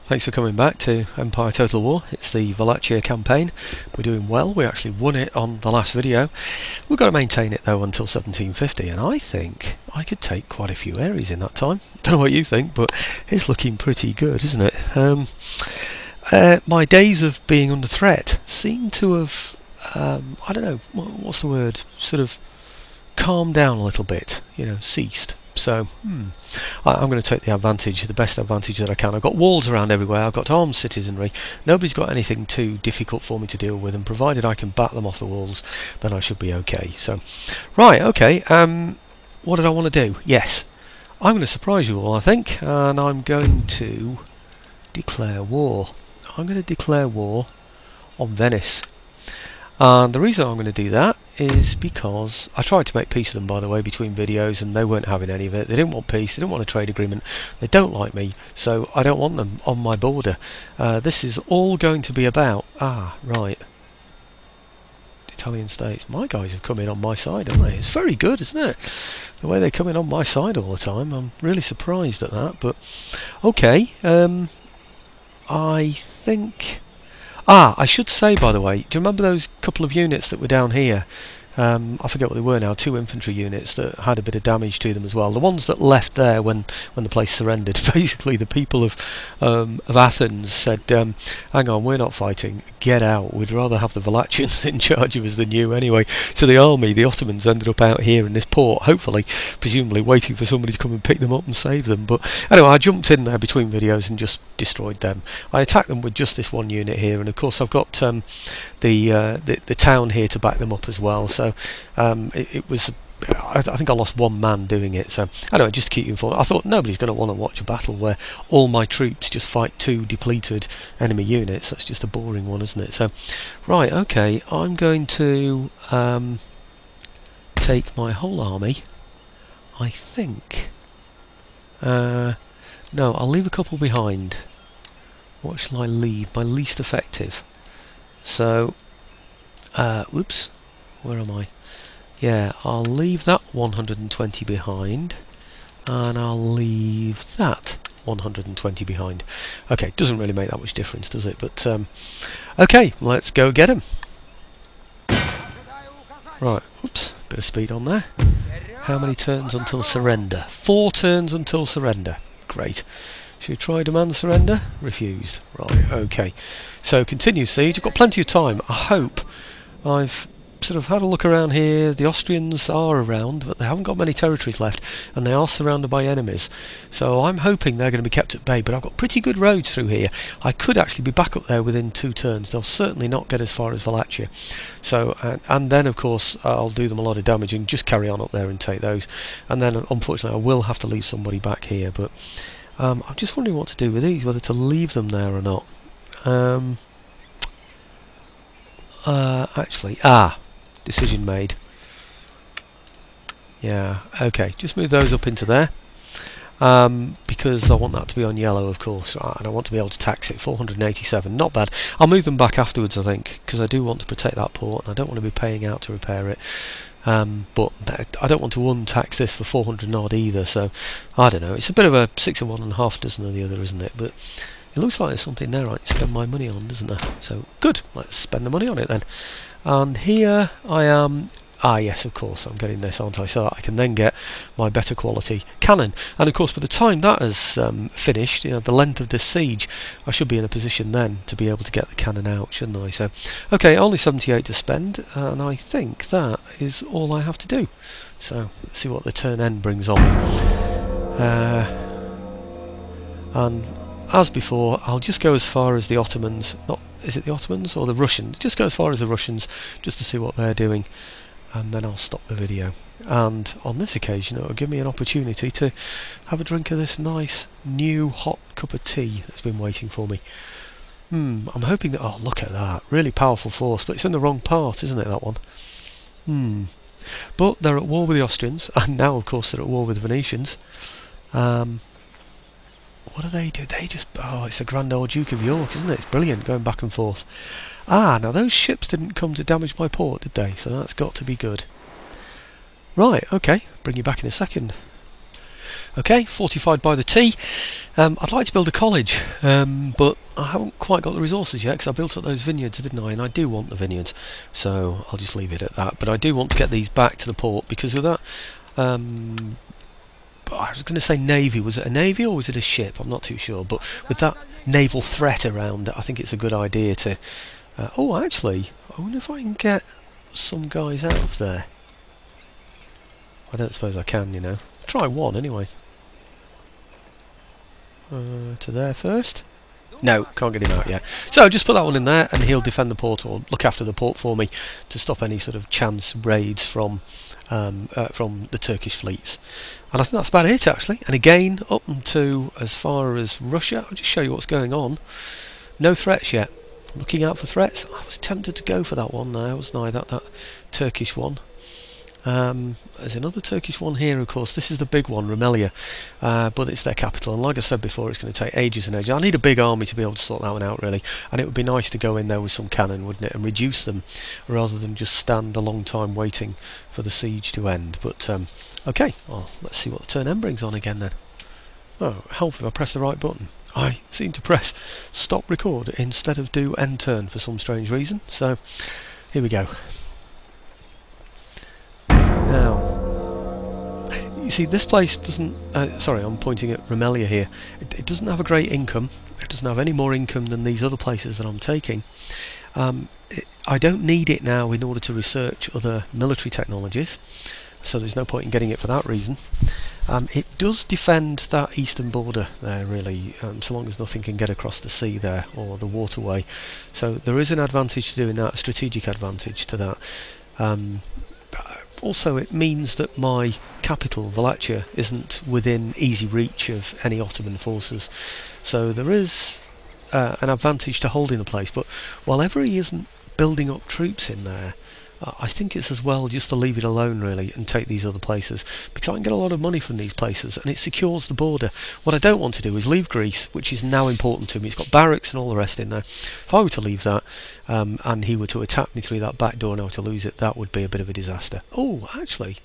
Thanks for coming back to Empire Total War. It's the Wallachia campaign. We're doing well. We actually won it on the last video. We've got to maintain it though until 1750, and I think I could take quite a few areas in that time. Don't know what you think, but it's looking pretty good, isn't it? My days of being under threat seem to have, I don't know, what's the word, sort of calmed down a little bit, you know, ceased. So I'm going to take the best advantage that I can. I've got walls around everywhere, I've got armed citizenry, nobody's got anything too difficult for me to deal with, and provided I can bat them off the walls, then I should be okay. So, right, okay, what did I want to do? Yes, I'm going to surprise you all, I think, and I'm going to declare war. I'm going to declare war on Venice. And the reason I'm going to do that is because I tried to make peace with them, by the way, between videos, and they weren't having any of it. They didn't want peace, they didn't want a trade agreement, they don't like me, so I don't want them on my border. This is all going to be about... right. Italian states. My guys have come in on my side, haven't they? It's very good, isn't it? The way they come in on my side all the time. I'm really surprised at that, but... okay, I think... I should say, by the way, do you remember those couple of units that were down here? I forget what they were now, 2 infantry units that had a bit of damage to them as well. The ones that left there when the place surrendered. Basically, the people of Athens said, hang on, we're not fighting, get out. We'd rather have the Wallachians in charge of us than you anyway. So the army, the Ottomans, ended up out here in this port, hopefully, presumably waiting for somebody to come and pick them up and save them. But anyway, I jumped in there between videos and just destroyed them. I attacked them with just this one unit here, and of course I've got the town here to back them up as well. So it was, I think I lost 1 man doing it. So anyway, just to keep you informed, I thought nobody's going to want to watch a battle where all my troops just fight 2 depleted enemy units. That's just a boring one, isn't it? So right, okay, I'm going to take my whole army, I think. No, I'll leave a couple behind. What shall I leave? My least effective. So whoops, where am I? Yeah, I'll leave that 120 behind, and I'll leave that 120 behind. Okay, doesn't really make that much difference, does it? But okay, let's go get him. Right, oops, bit of speed on there. How many turns until surrender? 4 turns until surrender. Great. Should we try demand surrender? Refused. Right, okay. So continue siege. I've got plenty of time. I hope. I've sort of had a look around here. The Austrians are around, but they haven't got many territories left, and they are surrounded by enemies. So I'm hoping they're going to be kept at bay, but I've got pretty good roads through here. I could actually be back up there within 2 turns. They'll certainly not get as far as Wallachia. So, and then of course I'll do them a lot of damage and just carry on up there and take those. And then unfortunately I will have to leave somebody back here, but I'm just wondering what to do with these, whether to leave them there or not. Actually, decision made. Yeah, okay, just move those up into there, because I want that to be on yellow, of course, and I want to be able to tax it. 487, not bad. I'll move them back afterwards, I think, because I do want to protect that port, and I don't want to be paying out to repair it. But I don't want to untax this for 400 odd either, so I don't know. It's a bit of a 6 of one and half dozen of the other, isn't it? But it looks like there's something there I can spend my money on, doesn't there? So good, let's spend the money on it then. And here I am. Yes, of course, I'm getting this, aren't I? So I can then get my better quality cannon. And of course, by the time that has finished, you know, the length of this siege, I should be in a position then to be able to get the cannon out, shouldn't I? So, okay, only 78 to spend, and I think that is all I have to do. So, let's see what the turn end brings on. And as before, I'll just go as far as the Ottomans. Is it the Ottomans or the Russians? Just go as far as the Russians, just to see what they're doing, and then I'll stop the video. And on this occasion it will give me an opportunity to have a drink of this nice new hot cup of tea that's been waiting for me. I'm hoping that... oh, look at that, really powerful force, but it's in the wrong part, isn't it, that one? But they're at war with the Austrians, and now of course they're at war with the Venetians. What do? They just... oh, it's the Grand Old Duke of York, isn't it? It's brilliant, going back and forth. Now those ships didn't come to damage my port, did they? So that's got to be good. Right, okay, bring you back in a second. Okay, fortified by the T. I'd like to build a college, but I haven't quite got the resources yet because I built up those vineyards, didn't I? And I do want the vineyards, so I'll just leave it at that. But I do want to get these back to the port because of that. I was going to say navy. Was it a navy or was it a ship? I'm not too sure. But with that naval threat around, I think it's a good idea to... oh, actually, I wonder if I can get some guys out of there. I don't suppose I can, you know. Try one anyway. To there first. No, can't get him out yet. So just put that one in there and he'll defend the port or look after the port for me to stop any sort of chance raids from the Turkish fleets. And I think that's about it actually. And again, up to as far as Russia, I'll just show you what's going on. No threats yet. Looking out for threats. I was tempted to go for that one there, wasn't I? That Turkish one. There's another Turkish one here, of course. This is the big one, Romaneasca, but it's their capital, and like I said before, it's going to take ages and ages. I need a big army to be able to sort that one out, really, and it would be nice to go in there with some cannon, wouldn't it, and reduce them, rather than just stand a long time waiting for the siege to end. But, okay, well, let's see what the turn end brings on again, then. Oh, help if I press the right button. I seem to press stop record instead of do end turn for some strange reason, so here we go. Now, you see, this place doesn't... sorry, I'm pointing at Romaneasca here. It doesn't have a great income. It doesn't have any more income than these other places that I'm taking. I don't need it now in order to research other military technologies, so there's no point in getting it for that reason. It does defend that eastern border there, really, so long as nothing can get across the sea there, or the waterway. So there is an advantage to doing that, a strategic advantage to that. Also, it means that my capital, Wallachia, isn't within easy reach of any Ottoman forces. So there is an advantage to holding the place, but while he isn't building up troops in there, I think it's as well just to leave it alone, really, and take these other places, because I can get a lot of money from these places and it secures the border. What I don't want to do is leave Greece, which is now important to me. It's got barracks and all the rest in there. If I were to leave that and he were to attack me through that back door and I were to lose it, that would be a bit of a disaster. Oh, actually,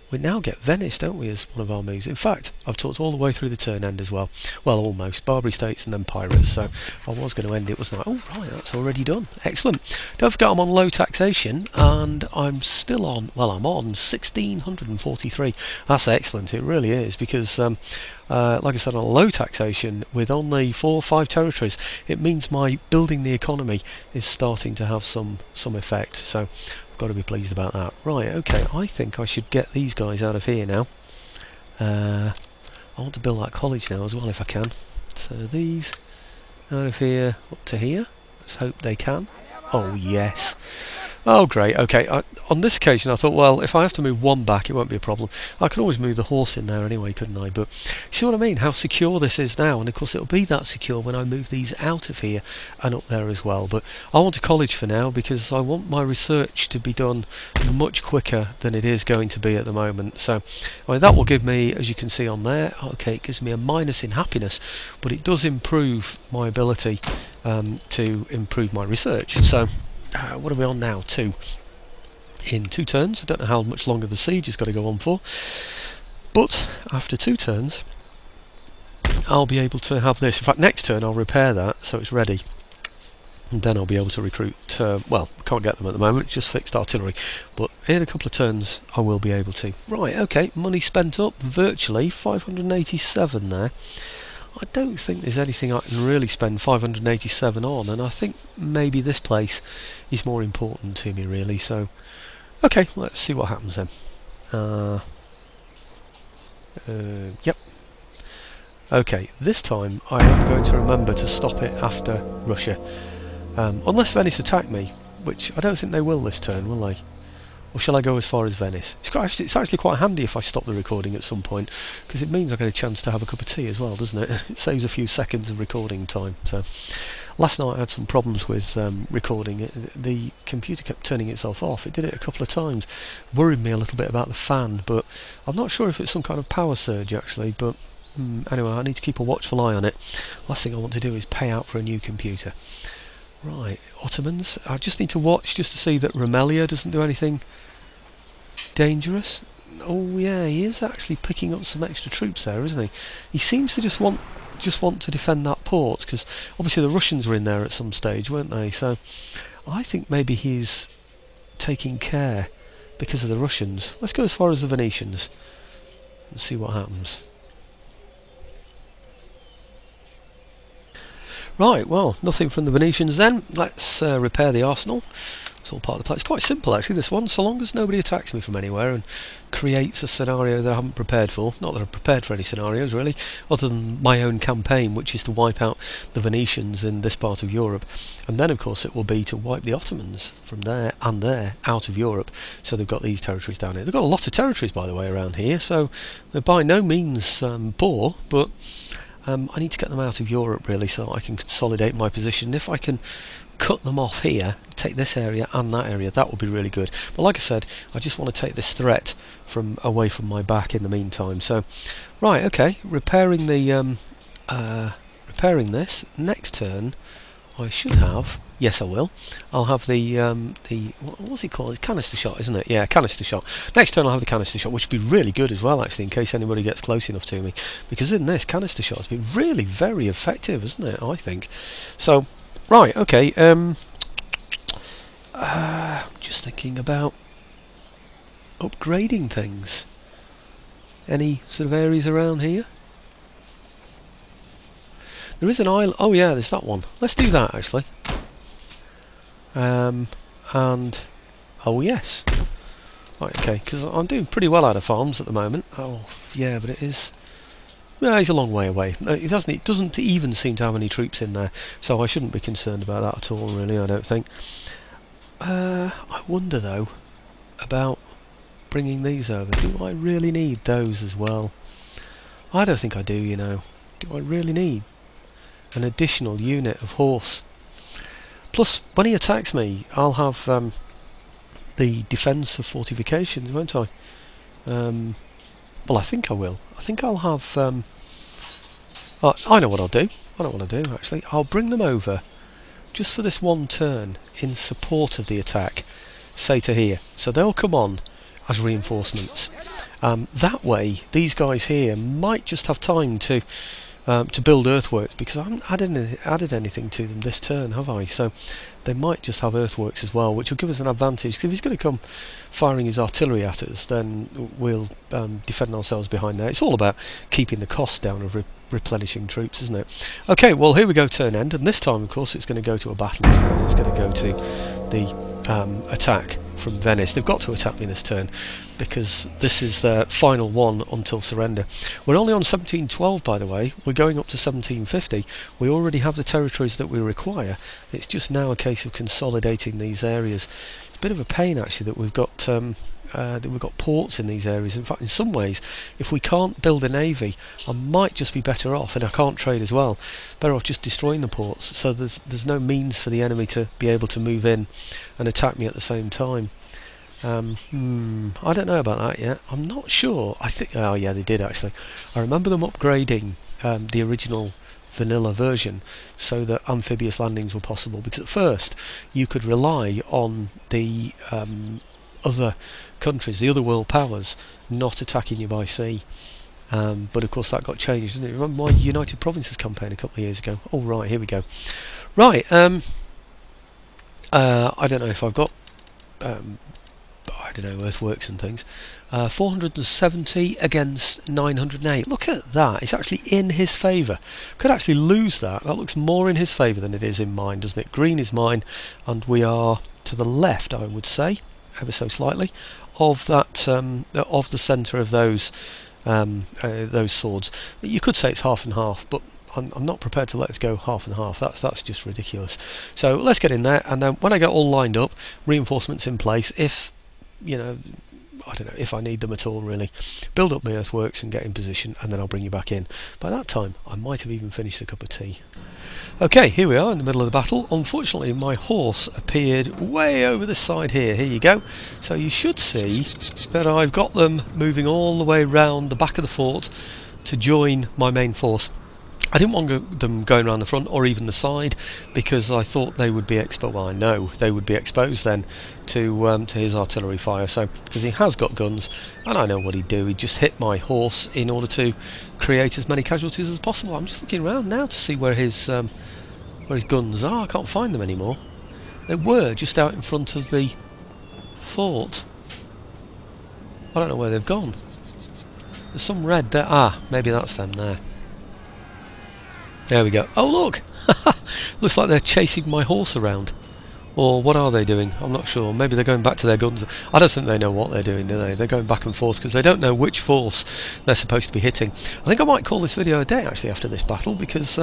we now get Venice, don't we, as one of our moves. In fact, I've talked all the way through the turn end as well. Well, almost. Barbary States and then Pirates. So I was going to end it, wasn't I? Oh, right, that's already done. Excellent. Don't forget I'm on low taxation and I'm still on, well, I'm on 1,643. That's excellent. It really is, because like I said, on low taxation with only 4 or 5 territories, it means my building the economy is starting to have some effect. So got to be pleased about that. Right, okay, I think I should get these guys out of here now. I want to build that college now as well if I can. So these out of here up to here. Let's hope they can. Oh yes. Oh great, okay. On this occasion I thought, well, if I have to move one back it won't be a problem. I can always move the horse in there anyway, couldn't I? But you see what I mean, how secure this is now, and of course it'll be that secure when I move these out of here and up there as well. But I want a college for now because I want my research to be done much quicker than it is going to be at the moment. So I mean, that will give me, as you can see on there, okay, it gives me a minus in happiness, but it does improve my ability to improve my research. So what are we on now? 2. In 2 turns. I don't know how much longer the siege has got to go on for, but after 2 turns I'll be able to have this. In fact, next turn I'll repair that so it's ready, and then I'll be able to recruit, well, can't get them at the moment, it's just fixed artillery, but in a couple of turns I will be able to. Right, okay, money spent up, virtually 587 there. I don't think there's anything I can really spend 587 on, and I think maybe this place is more important to me, really. So, okay, let's see what happens then. Yep. Okay, this time I am going to remember to stop it after Russia. Unless Venice attack me, which I don't think they will this turn, will they? Or shall I go as far as Venice? It's actually quite handy if I stop the recording at some point, because it means I get a chance to have a cup of tea as well, doesn't it? It saves a few seconds of recording time. So, last night I had some problems with recording. The computer kept turning itself off. It did it a couple of times. Worried me a little bit about the fan, but I'm not sure if it's some kind of power surge actually, but anyway, I need to keep a watchful eye on it. Last thing I want to do is pay out for a new computer. Right, Ottomans. I just need to watch just to see that Romaneasca doesn't do anything dangerous. Oh yeah, he is actually picking up some extra troops there, isn't he? He seems to just want to defend that port, because obviously the Russians were in there at some stage, weren't they? So I think maybe he's taking care because of the Russians. Let's go as far as the Venetians and see what happens. Right, well, nothing from the Venetians then. Let's repair the arsenal. It's all part of the plan. It's quite simple actually, this one, so long as nobody attacks me from anywhere and creates a scenario that I haven't prepared for. Not that I've prepared for any scenarios really, other than my own campaign, which is to wipe out the Venetians in this part of Europe. And then of course it will be to wipe the Ottomans from there and there out of Europe. So they've got these territories down here. They've got a lot of territories, by the way, around here, so they're by no means poor, but I need to get them out of Europe really, so I can consolidate my position. If I can cut them off here, take this area and that area, that would be really good. But like I said, I just want to take this threat from away from my back in the meantime. So right, okay, repairing the repairing this. Next turn I should have, yes I will, I'll have the what's it called? It's canister shot, isn't it? Yeah, canister shot. Next turn I'll have the canister shot, which would be really good as well actually, in case anybody gets close enough to me, because in this canister shot has been really very effective, isn't it, I think. So right, okay, just thinking about upgrading things. Any sort of areas around here? There is an island. Oh yeah, there's that one. Let's do that actually. And oh yes. Right, okay, because I'm doing pretty well out of farms at the moment. Oh yeah, but it is. Yeah, he's a long way away. It doesn't even seem to have any troops in there, so I shouldn't be concerned about that at all, really. I don't think. I wonder though about bringing these over. Do I really need those as well? I don't think I do. You know, do I really need an additional unit of horse? Plus, when he attacks me, I'll have the defence of fortifications, won't I? Well, I think I will. I think I'll have... I know what I'll do. I know what I'll do, actually. I'll bring them over, just for this one turn, in support of the attack, say to here. So they'll come on as reinforcements. That way, these guys here might just have time to build earthworks, because I haven't added anything to them this turn, have I? So they might just have earthworks as well, which will give us an advantage, because if he's going to come firing his artillery at us, then we'll defend ourselves behind there. It's all about keeping the cost down of replenishing troops, isn't it? Okay, well here we go, turn end, and this time of course it's going to go to a battle, isn't it? It's going to go to the attack from Venice. They've got to attack me this turn, because this is their final one until surrender. We're only on 1712, by the way. We're going up to 1750. We already have the territories that we require. It's just now a case of consolidating these areas. It's a bit of a pain actually that we've got ports in these areas. In fact, in some ways, if we can't build a navy, I might just be better off, and I can't trade as well, better off just destroying the ports, so there's no means for the enemy to be able to move in and attack me at the same time. I don't know about that yet. I'm not sure. I think, oh yeah, they did actually. I remember them upgrading the original vanilla version so that amphibious landings were possible, because at first you could rely on the other countries, the other world powers, not attacking you by sea. But of course that got changed, didn't it? Remember my United Provinces campaign a couple of years ago? Oh right, here we go. Right, I don't know if I've got I don't know, earthworks and things. 470 against 908. Look at that, it's actually in his favour. Could actually lose that. That looks more in his favour than it is in mine, doesn't it? Green is mine, and we are to the left, I would say, ever so slightly, of that of the centre of those swords. You could say it's half and half, but I'm not prepared to let us go half and half. That's just ridiculous. So let's get in there, and then when I get all lined up, reinforcements in place, if you know, I don't know, if I need them at all really, build up my earthworks and get in position, and then I'll bring you back in. By that time I might have even finished a cup of tea. Okay, here we are in the middle of the battle. Unfortunately my horse appeared way over this side here. Here you go. So you should see that I've got them moving all the way round the back of the fort to join my main force. I didn't want them going around the front or even the side, because I thought they would be exposed. Well, I know they would be exposed then to his artillery fire. So, because he has got guns, and I know what he'd do. He'd just hit my horse in order to create as many casualties as possible. I'm just looking around now to see where his guns are. I can't find them anymore. They were just out in front of the fort. I don't know where they've gone. There's some red there. Ah, maybe that's them there. There we go. Oh look! Looks like they're chasing my horse around. Or what are they doing? I'm not sure. Maybe they're going back to their guns. I don't think they know what they're doing, do they? They're going back and forth because they don't know which force they're supposed to be hitting. I think I might call this video a day actually after this battle, because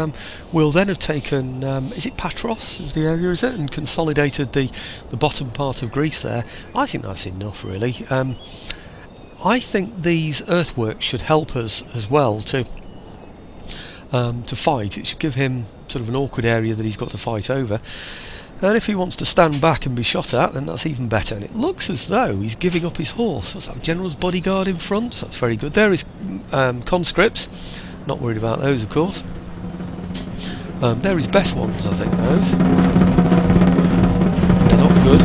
we'll then have taken, is it Patros is the area, is it? And consolidated the bottom part of Greece there. I think that's enough really. I think these earthworks should help us as well to fight. It should give him sort of an awkward area that he's got to fight over, and if he wants to stand back and be shot at, then that's even better. And it looks as though he's giving up his horse. What's that, General's bodyguard in front? So that's very good. There is conscripts, not worried about those of course. They're his best ones, I think, those. They're not good.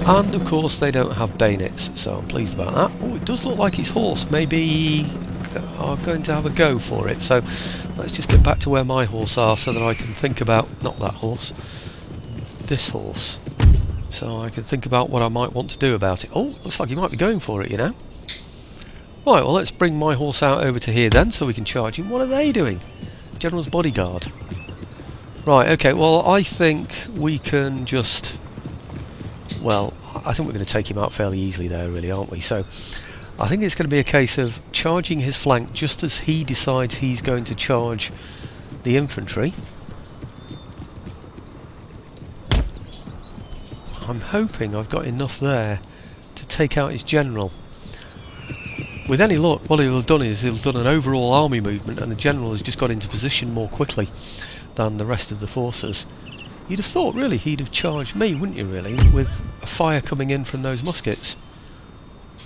And of course they don't have bayonets, so I'm pleased about that. Oh, it does look like his horse maybe are going to have a go for it, so let's just get back to where my horse are so that I can think about, not that horse, this horse, so I can think about what I might want to do about it. Oh, looks like he might be going for it, you know. Right, well let's bring my horse out over to here then so we can charge him. What are they doing? General's bodyguard. Right, okay, well I think we can just, well, I think we're going to take him out fairly easily there really, aren't we? So I think it's going to be a case of charging his flank just as he decides he's going to charge the infantry. I'm hoping I've got enough there to take out his general. With any luck, what he'll have done is he'll have done an overall army movement, and the general has just got into position more quickly than the rest of the forces. You'd have thought really he'd have charged me, wouldn't you really, with a fire coming in from those muskets.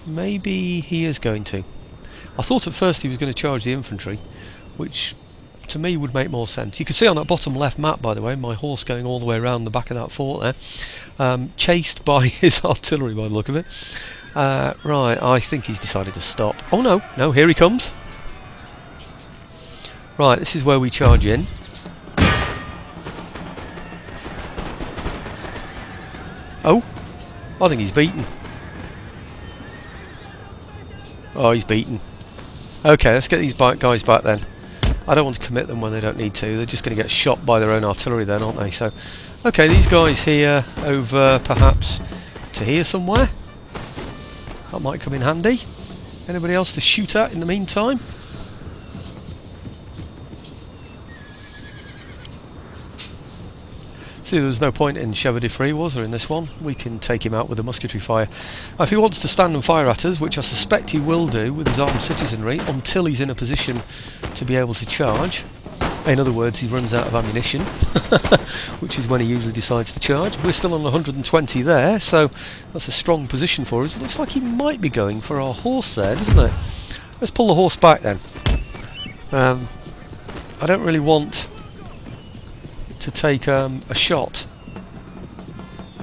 Maybe he is going to. I thought at first he was going to charge the infantry, which to me would make more sense. You can see on that bottom left map, by the way, my horse going all the way around the back of that fort there, chased by his artillery by the look of it. Right, I think he's decided to stop. Oh no, no, here he comes. Right, this is where we charge in. Oh, I think he's beaten. Oh, he's beaten. Okay, let's get these guys back then. I don't want to commit them when they don't need to. They're just going to get shot by their own artillery then, aren't they? So, okay, these guys here over perhaps to here somewhere. That might come in handy. Anybody else to shoot at in the meantime? See, there was no point in Chevre de Free, was there, in this one? We can take him out with a musketry fire. If he wants to stand and fire at us, which I suspect he will do with his armed citizenry, until he's in a position to be able to charge. In other words, he runs out of ammunition, which is when he usually decides to charge. We're still on 120 there, so that's a strong position for us. It looks like he might be going for our horse there, doesn't it? Let's pull the horse back then. I don't really want to take a shot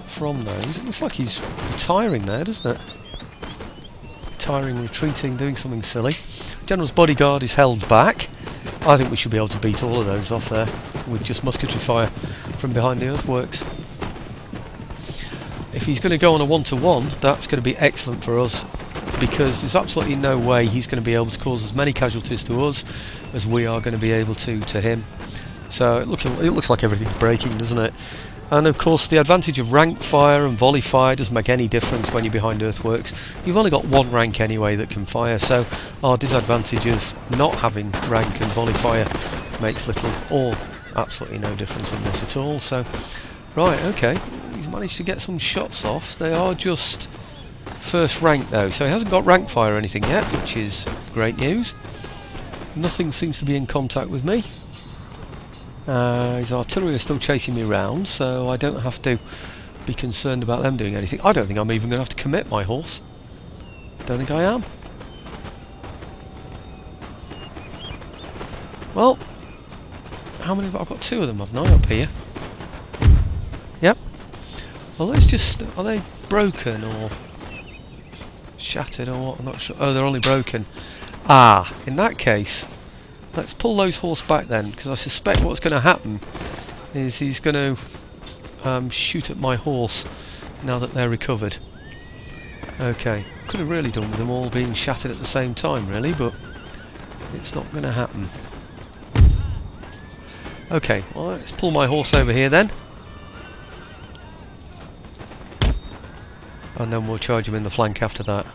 from those. It looks like he's retiring there, doesn't it? Retiring, retreating, doing something silly. General's bodyguard is held back. I think we should be able to beat all of those off there with just musketry fire from behind the earthworks. If he's going to go on a one-to-one, that's going to be excellent for us, because there's absolutely no way he's going to be able to cause as many casualties to us as we are going to be able to him. So it looks like everything's breaking, doesn't it? And of course the advantage of rank fire and volley fire doesn't make any difference when you're behind earthworks. You've only got one rank anyway that can fire, so our disadvantage of not having rank and volley fire makes little or absolutely no difference in this at all. So, right, okay, he's managed to get some shots off. They are just first rank though, so he hasn't got rank fire or anything yet, which is great news. Nothing seems to be in contact with me. His artillery are still chasing me around, so I don't have to be concerned about them doing anything. I don't think I'm even going to have to commit my horse. Don't think I am. Well, how many have I got? 2 of them, haven't I, up here? Yep. Well, let's just... Are they broken or shattered or what? I'm not sure. Oh, they're only broken. Ah, in that case, let's pull those horse back then, because I suspect what's going to happen is he's going to shoot at my horse now that they're recovered. Okay, could have really done with them all being shattered at the same time, really, but it's not going to happen. Okay, well, let's pull my horse over here then. And then we'll charge him in the flank after that.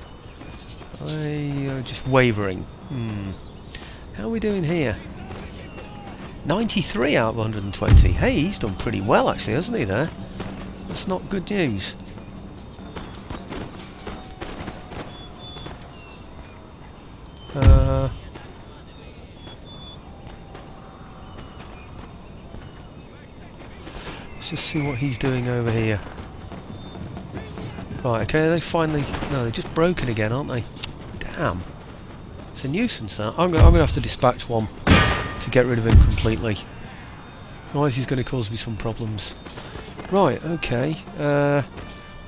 They are just wavering. How are we doing here? 93 out of 120. Hey, he's done pretty well actually, hasn't he there? That's not good news. Let's just see what he's doing over here. Right, okay, they finally... No, they're just broken again, aren't they? Damn. It's a nuisance, that. I'm going to have to dispatch one to get rid of him completely. Otherwise he's going to cause me some problems. Right, okay. Well,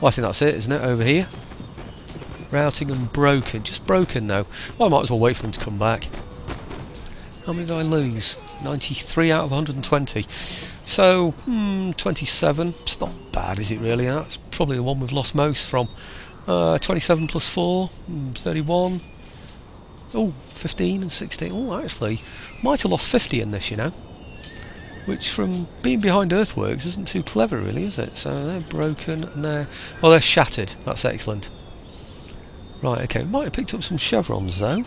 I think that's it, isn't it, over here? Routing and broken. Just broken, though. Well, I might as well wait for them to come back. How many did I lose? 93 out of 120. So, 27. It's not bad, is it really? That's probably the one we've lost most from. 27 plus 4, 31. Oh, 15 and 16. Oh, actually, might have lost 50 in this, you know. Which, from being behind earthworks, isn't too clever, really, is it? So they're broken and they're... Well, they're shattered. That's excellent. Right, okay. Might have picked up some chevrons, though.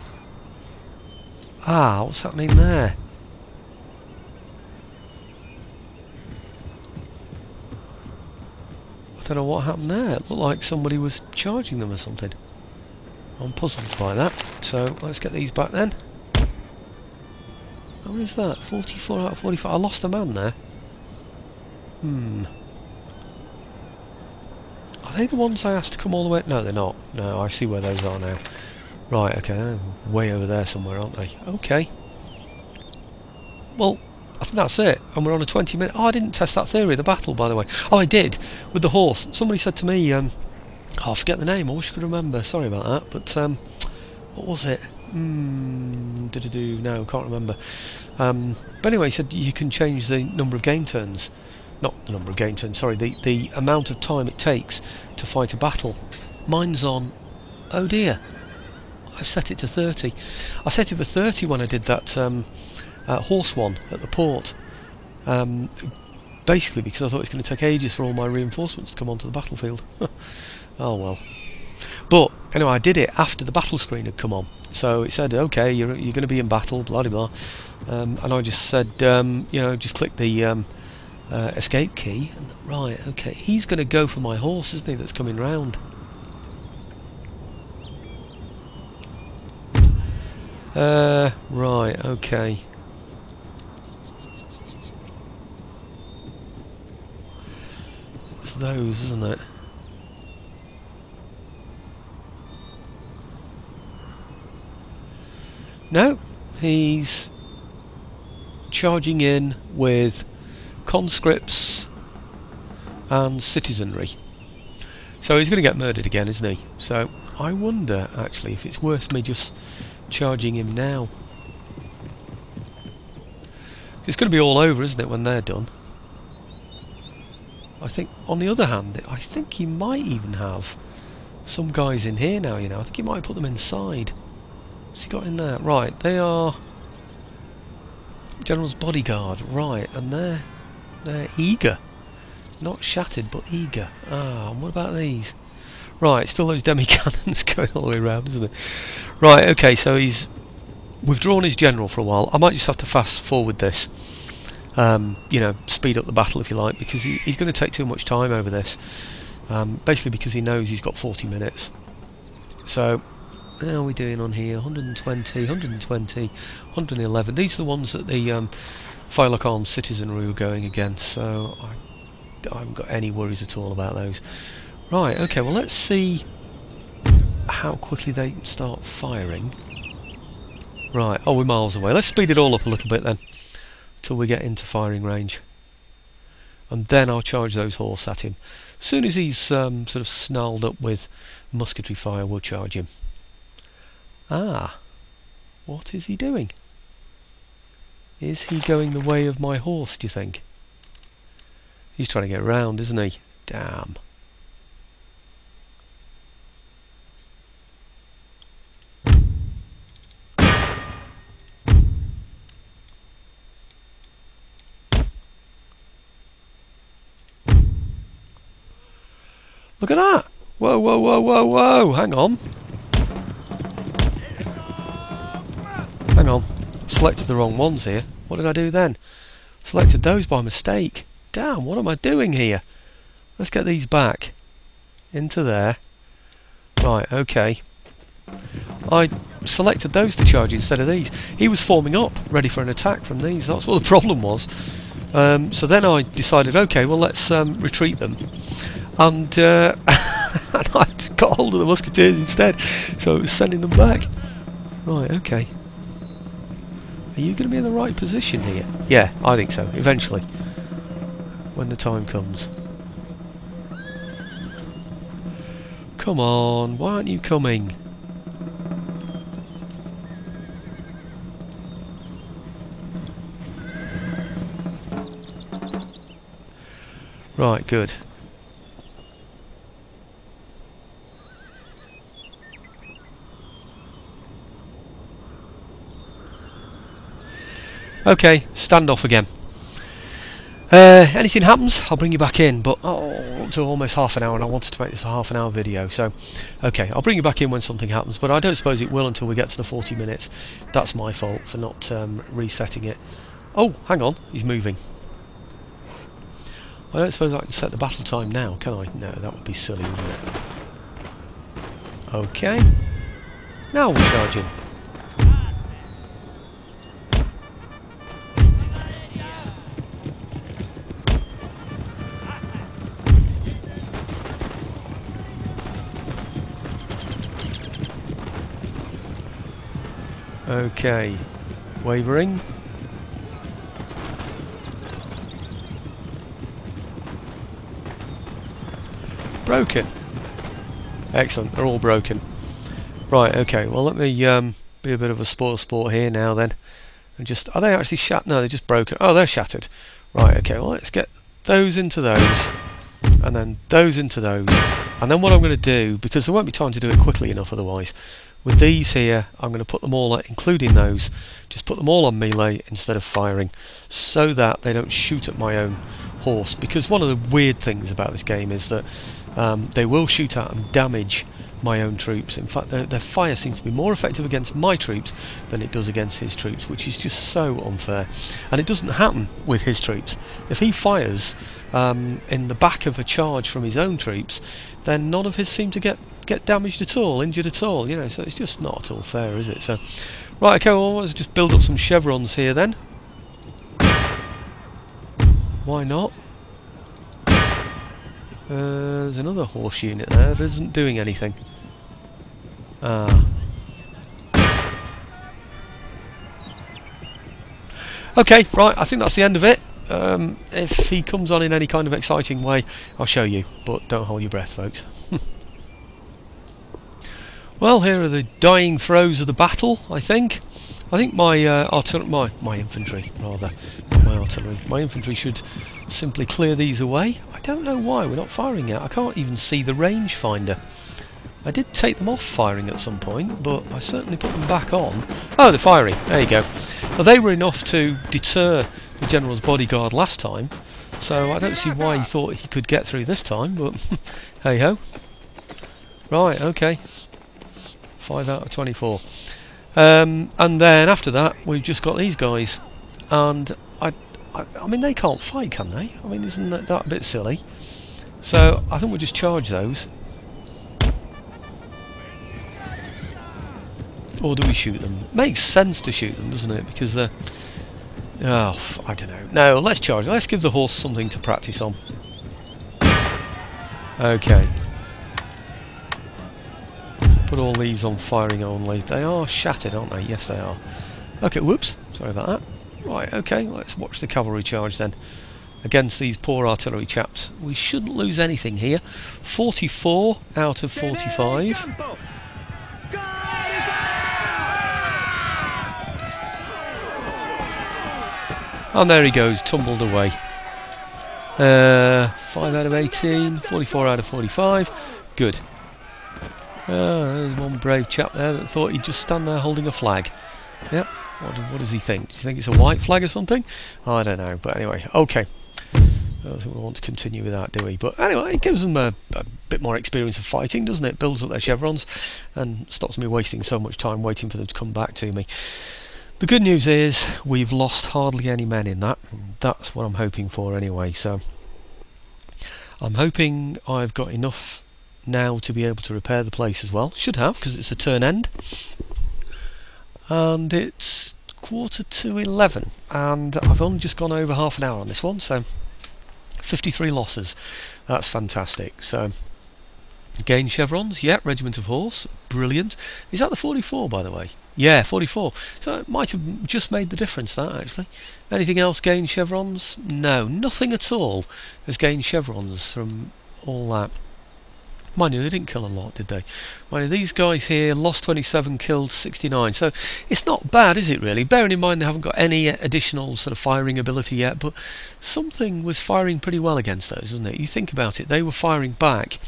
Ah, what's happening there? I don't know what happened there. It looked like somebody was charging them or something. I'm puzzled by that. So let's get these back then. How many is that? 44 out of 45. I lost a man there. Are they the ones I asked to come all the way? No, they're not. No, I see where those are now. Right, okay, they're way over there somewhere, aren't they? Okay. Well, I think that's it. And we're on a 20-minute... Oh, I didn't test that theory of the battle, by the way. Oh, I did, with the horse. Somebody said to me... oh, I forget the name. I wish I could remember. Sorry about that. But, what was it? No, can't remember. But anyway, he said you can change the number of game turns. Not the number of game turns, sorry. The amount of time it takes to fight a battle. Mine's on... Oh, dear. I've set it to 30. I set it for 30 when I did that horse one at the port. Basically because I thought it was going to take ages for all my reinforcements to come onto the battlefield. Oh well. But anyway, I did it after the battle screen had come on. So it said, okay, you're going to be in battle, blah blah blah. And I just said, you know, just click the escape key. And, right, okay, he's going to go for my horse, isn't he? That's coming round. Right, okay. It's those, isn't it? No, he's charging in with conscripts and citizenry. So he's going to get murdered again, isn't he? So I wonder, actually, if it's worth me just charging him now. It's going to be all over, isn't it, when they're done? I think, on the other hand, I think he might even have some guys in here now, you know. I think he might put them inside. What's he got in there? Right, they are General's bodyguard. Right, and they're eager. Not shattered, but eager. Ah, and what about these? Right, still those demi-cannons going all the way around, isn't it? Right, okay, so he's withdrawn his general for a while. I might just have to fast forward this. You know, speed up the battle if you like, because he's going to take too much time over this. Basically because he knows he's got 40 minutes. So, how are we doing on here? 120, 120, 111. These are the ones that the Phylocarn citizenry were going against, so I haven't got any worries at all about those. Right, okay, well let's see how quickly they can start firing. Right, oh, we're miles away. Let's speed it all up a little bit then, till we get into firing range. And then I'll charge those horse at him. As soon as he's sort of snarled up with musketry fire, we'll charge him. Ah, what is he doing? Is he going the way of my horse, do you think? He's trying to get round, isn't he? Damn. Look at that! Whoa, whoa, whoa, whoa, whoa! Hang on. Hang on. Selected the wrong ones here. What did I do then? Selected those by mistake. Damn, what am I doing here? Let's get these back. Into there. Right, okay. I selected those to charge instead of these. He was forming up, ready for an attack from these. That's what the problem was. So then I decided, okay, well let's retreat them. And, and I got hold of the musketeers instead, so it was sending them back. Right, okay. Are you going to be in the right position here? Yeah, I think so, eventually. When the time comes. Come on, why aren't you coming? Right, good. Okay, stand off again. Anything happens, I'll bring you back in, but up to almost half an hour, and I wanted to make this a half an hour video, so okay, I'll bring you back in when something happens, but I don't suppose it will until we get to the 40 minutes. That's my fault for not resetting it. Oh, hang on, he's moving. I don't suppose I can set the battle time now, can I? No, that would be silly, wouldn't it? Okay, now we'll charge him. Okay, wavering. Broken. Excellent, they're all broken. Right, okay, well let me be a bit of a spoil sport here now then. And just, are they actually shattered? No, they're just broken. Oh, they're shattered. Right, okay, well let's get those into those. And then those into those. And then what I'm going to do, because there won't be time to do it quickly enough otherwise, with these here, I'm going to put them all, including those, just put them all on melee instead of firing, so that they don't shoot at my own horse. Because one of the weird things about this game is that they will shoot at and damage my own troops. In fact, their fire seems to be more effective against my troops than it does against his troops, which is just so unfair. And it doesn't happen with his troops. If he fires in the back of a charge from his own troops, then none of his seem to get damaged at all, injured at all, you know, so it's just not at all fair, is it? So, right, okay, well, let's just build up some chevrons here then. Why not? There's another horse unit there that isn't doing anything. Okay, right, I think that's the end of it. If he comes on in any kind of exciting way, I'll show you, but don't hold your breath, folks. Well, here are the dying throes of the battle, I think. I think my infantry, rather, not my artillery. My infantry should simply clear these away. I don't know why we're not firing yet. I can't even see the rangefinder. I did take them off firing at some point, but I certainly put them back on. Oh, they're firing. There you go. Well, they were enough to deter the General's bodyguard last time, so I don't see why he thought he could get through this time, but hey-ho. Right, okay. 5 out of 24. And then after that, we've just got these guys. And I mean, they can't fight, can they? I mean, isn't that a bit silly? So I think we'll just charge those. Or do we shoot them? Makes sense to shoot them, doesn't it? Because they're... oh, I don't know. No, let's charge. Let's give the horse something to practice on. Okay. Put all these on firing only. They are shattered, aren't they? Yes, they are. Okay, whoops, sorry about that. Right, okay, let's watch the cavalry charge then. Against these poor artillery chaps. We shouldn't lose anything here. 44 out of 45. And there he goes, tumbled away. 5 out of 18, 44 out of 45. Good. There's one brave chap there that thought he'd just stand there holding a flag. Yep. What does he think? Does he think it's a white flag or something? I don't know. But anyway, okay. I don't think we want to continue with that, do we? But anyway, it gives them a bit more experience of fighting, doesn't it? Builds up their chevrons and stops me wasting so much time waiting for them to come back to me. The good news is we've lost hardly any men in that. That's what I'm hoping for anyway. So I'm hoping I've got enough now to be able to repair the place as well. Should have, because it's a turn end. And it's 11:15, and I've only just gone over half an hour on this one, so 53 losses. That's fantastic. So gain chevrons, yeah, regiment of horse, brilliant. Is that the 44, by the way? Yeah, 44. So it might have just made the difference, that, actually. Anything else gain chevrons? No, nothing at all has gained chevrons from all that. Mind you, they didn't kill a lot, did they? Mind you, these guys here lost 27, killed 69. So it's not bad, is it, really? Bearing in mind they haven't got any additional sort of firing ability yet, but something was firing pretty well against those, wasn't it? You think about it, they were firing back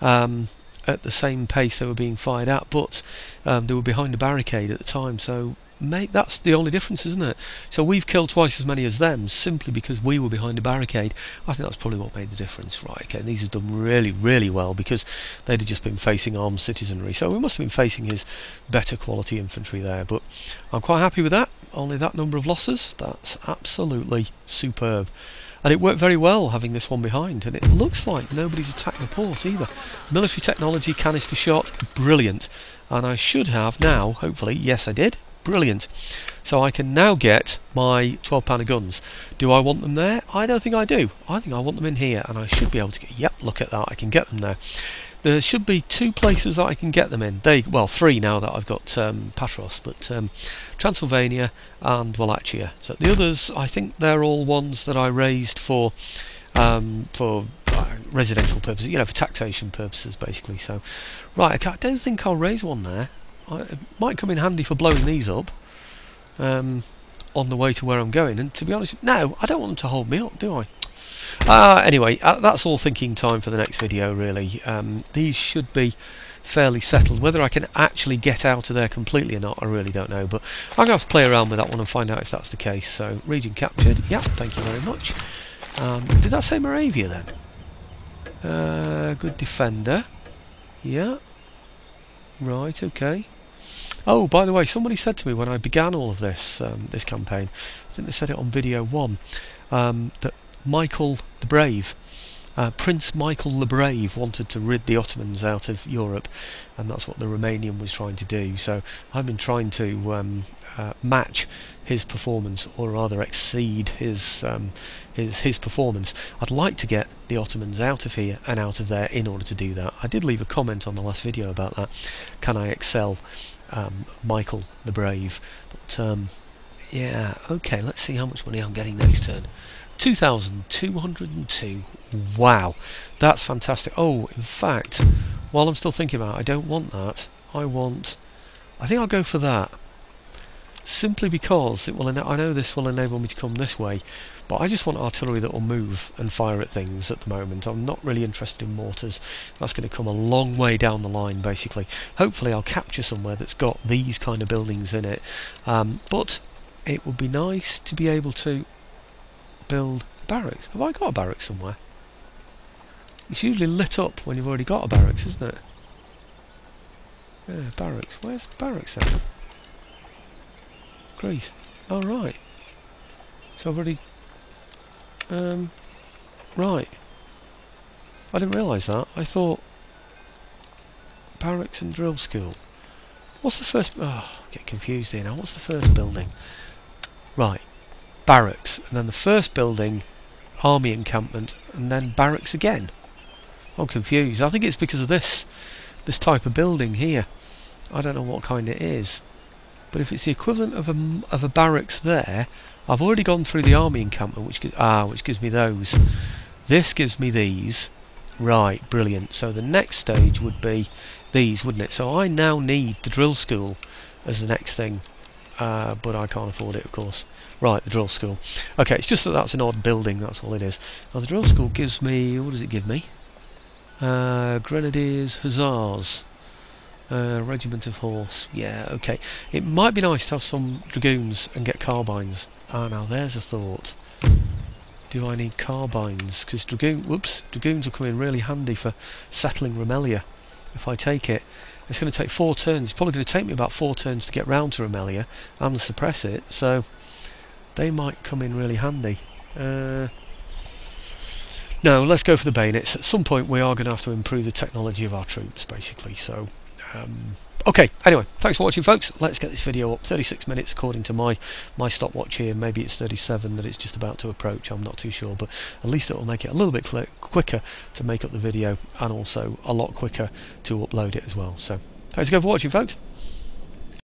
at the same pace they were being fired at, but they were behind a barricade at the time, so that's the only difference, isn't it? So we've killed twice as many as them simply because we were behind a barricade. I think that's probably what made the difference. Right, okay, these have done really, really well because they'd have just been facing armed citizenry, so we must have been facing his better quality infantry there, but I'm quite happy with that. Only that number of losses, that's absolutely superb. And it worked very well having this one behind, and it looks like nobody's attacked the port either. Military technology, canister shot, brilliant. And I should have now, hopefully, yes I did, brilliant. So I can now get my 12-pounder guns. Do I want them there? I don't think I do. I think I want them in here, and I should be able to get, yep, look at that, I can get them there. There should be 2 places that I can get them in. Well, 3 now that I've got Patros, but Transylvania and Wallachia. So the others, I think they're all ones that I raised for residential purposes, you know, for taxation purposes, basically. So, right, I don't think I'll raise one there. It might come in handy for blowing these up on the way to where I'm going. And to be honest, no, I don't want them to hold me up, do I? Anyway, that's all thinking time for the next video, really. These should be fairly settled. Whether I can actually get out of there completely or not, I really don't know. But I'm going to have to play around with that one and find out if that's the case. So, region captured. Yeah, thank you very much. Did that say Moravia then? Good defender. Yeah. Right, okay. Oh, by the way, somebody said to me when I began all of this this campaign, I think they said it on video 1, that Michael the Brave, Prince Michael the Brave, wanted to rid the Ottomans out of Europe, and that's what the Romanian was trying to do. So I've been trying to match his performance, or rather exceed his performance. I'd like to get the Ottomans out of here and out of there in order to do that. I did leave a comment on the last video about that. Can I excel Michael the Brave? But yeah, okay, let's see how much money I'm getting next turn. 2,202. Wow, that's fantastic. Oh, in fact, while I'm still thinking about it, I don't want that. I think I'll go for that. Simply because it will. I know this will enable me to come this way, but I just want artillery that will move and fire at things at the moment. I'm not really interested in mortars. That's going to come a long way down the line, basically. Hopefully I'll capture somewhere that's got these kind of buildings in it. But it would be nice to be able to build barracks. Have I got a barracks somewhere? It's usually lit up when you've already got a barracks, isn't it? Yeah, barracks. Where's barracks then? Greece. Oh, right. So I've already... right. I didn't realise that. I thought... barracks and drill school. What's the first... oh, I get confused here now. What's the first building? Right. Barracks. And then the first building, army encampment, and then barracks again. I'm confused. I think it's because of this type of building here. I don't know what kind it is. but if it's the equivalent of a barracks there, I've already gone through the army encampment, which gives me those. This gives me these. Right, brilliant. So the next stage would be these, wouldn't it? So I now need the drill school as the next thing, but I can't afford it, of course. Right, the drill school. Okay, it's just that that's an odd building, that's all it is. Now the drill school gives me, what does it give me? Grenadiers, Hussars, Regiment of Horse. Yeah, okay. It might be nice to have some dragoons and get carbines. Ah, now there's a thought. Do I need carbines? Because dragoons will come in really handy for settling Romaneasca. If I take it, it's going to take 4 turns. It's probably going to take me about 4 turns to get round to Romaneasca and suppress it, so they might come in really handy. No, let's go for the bayonets. At some point we are going to have to improve the technology of our troops, basically. So, okay, anyway, thanks for watching, folks. Let's get this video up. 36 minutes according to my stopwatch here. Maybe it's 37 that it's just about to approach, I'm not too sure, but at least it will make it a little bit quicker to make up the video, and also a lot quicker to upload it as well. So thanks again for watching, folks.